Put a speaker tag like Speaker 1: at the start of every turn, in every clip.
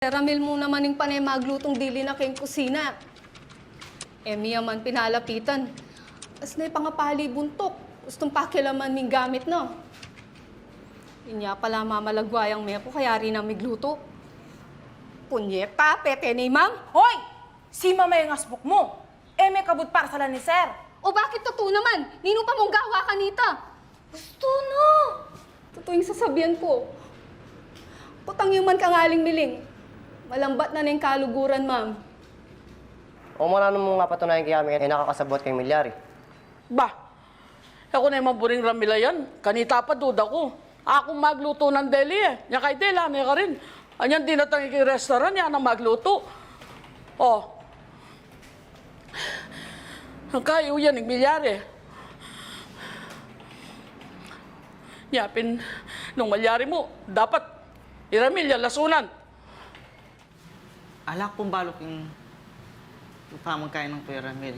Speaker 1: Ramil mo naman yung panay maglutong dili na kayong kusina. Miya man pinalapitan. As na pangapali buntok. Gustong pakilaman ming gamit no. Inya pala mamalagwayang mepo kaya rin ang migluto. Punyeta, pete ni ma'am.
Speaker 2: Hoy! Si mama yung asbok mo. May kabut para sa ni sir.
Speaker 1: O bakit totoo naman? Nino pa mong gawa kanita?
Speaker 2: Gusto no!
Speaker 1: Totoo yung sasabihan ko. Putang yung man kangaling miling. Malambat na yung kaluguran, ma'am.
Speaker 3: O muna nung mga patunayan kaya kami nakakasabot kay Milyari.
Speaker 4: Bah, ako na yung maburing Ramila yan. Kanita pa duda ko. Ako magluto ng deli eh. Nya kay Dela, may ka rin. Anyan din natang restaurant yan ang magluto. Oh. Ang kayo yan, ng Milyari. Yapin, nung Milyari mo, dapat iramilya, lasunan.
Speaker 5: Alak pong balok yung pamagkain ng Kuya Ramil.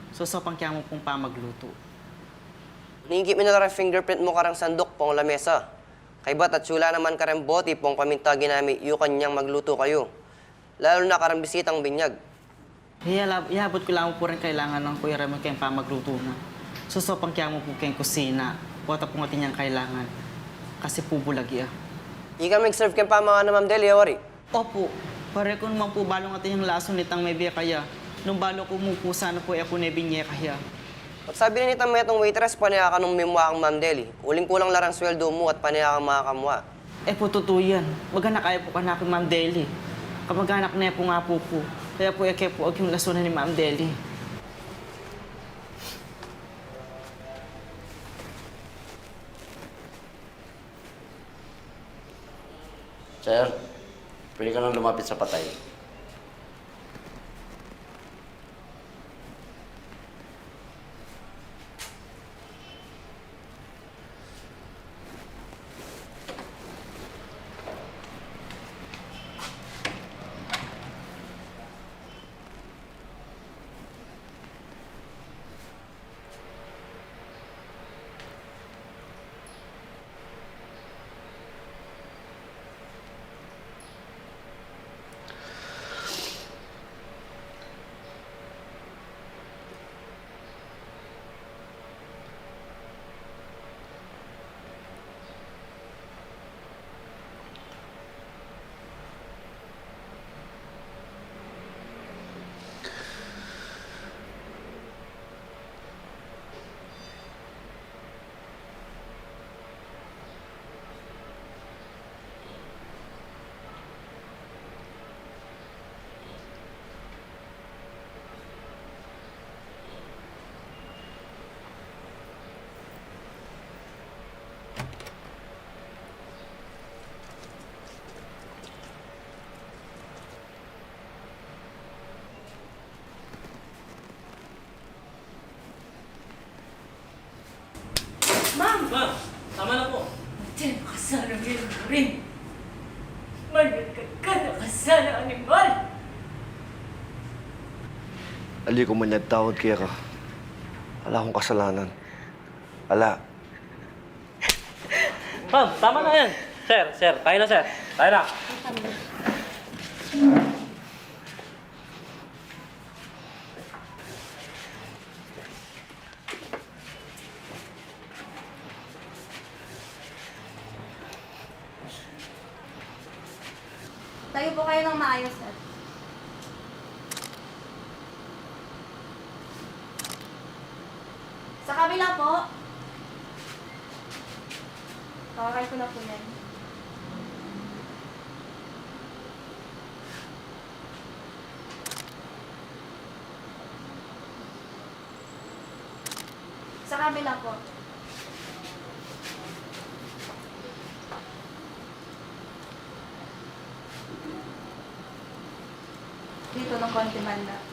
Speaker 5: So, sopang kaya mo pong pamagluto.
Speaker 3: Ningkip mo na rin fingerprint mo karang sandok pong lamesa. Kay ba't at sula naman karang boti pong paminta ginami yung kanyang magluto kayo. Lalo na karang bisitang binyag.
Speaker 5: Ihabot ko lang po rin kailangan ng Kuya Ramil kayong pamagluto na. So, sopang kaya mo po kayong kusina. Wata po natin niyang kailangan. Kasi po bulagi ah.
Speaker 3: Ika mag-serve kayong pa mga Ma'am Delia, wari.
Speaker 5: Opo. Pare ko naman po balong natin yung lason nitang may biya kaya. Nung balo ko mo po sana po ako nebinye kaya.
Speaker 3: At sabi na nitang may itong waitress, panaya ka nung mimwa kang Ma'am Deli. Uling kulang larang sweldo mo at panaya kang mga kamwa.
Speaker 5: Po totoo yan. Magana kaya po kanak ni Ma'am Deli. Kamag-anak na po nga po. Kaya po po ag yung lasunan ni Ma'am Deli.
Speaker 6: Sir, pwede ka nang lumapit sa patay.
Speaker 2: Ma'am!
Speaker 7: Ma'am, tama na po.
Speaker 2: Diyan ka sana rin. Managkat ka na ka sana, animal!
Speaker 8: Ali ko man tawad kaya ka. Wala akong kasalanan. Wala.
Speaker 7: Ma'am, tama na yan. Sir, tayo na, sir. Tayo na.
Speaker 9: Tayo po kayo ng maayos, sir. Sa kabila po. Kakakay ko na po yan. Sa kabila po. Dito ng konti banda.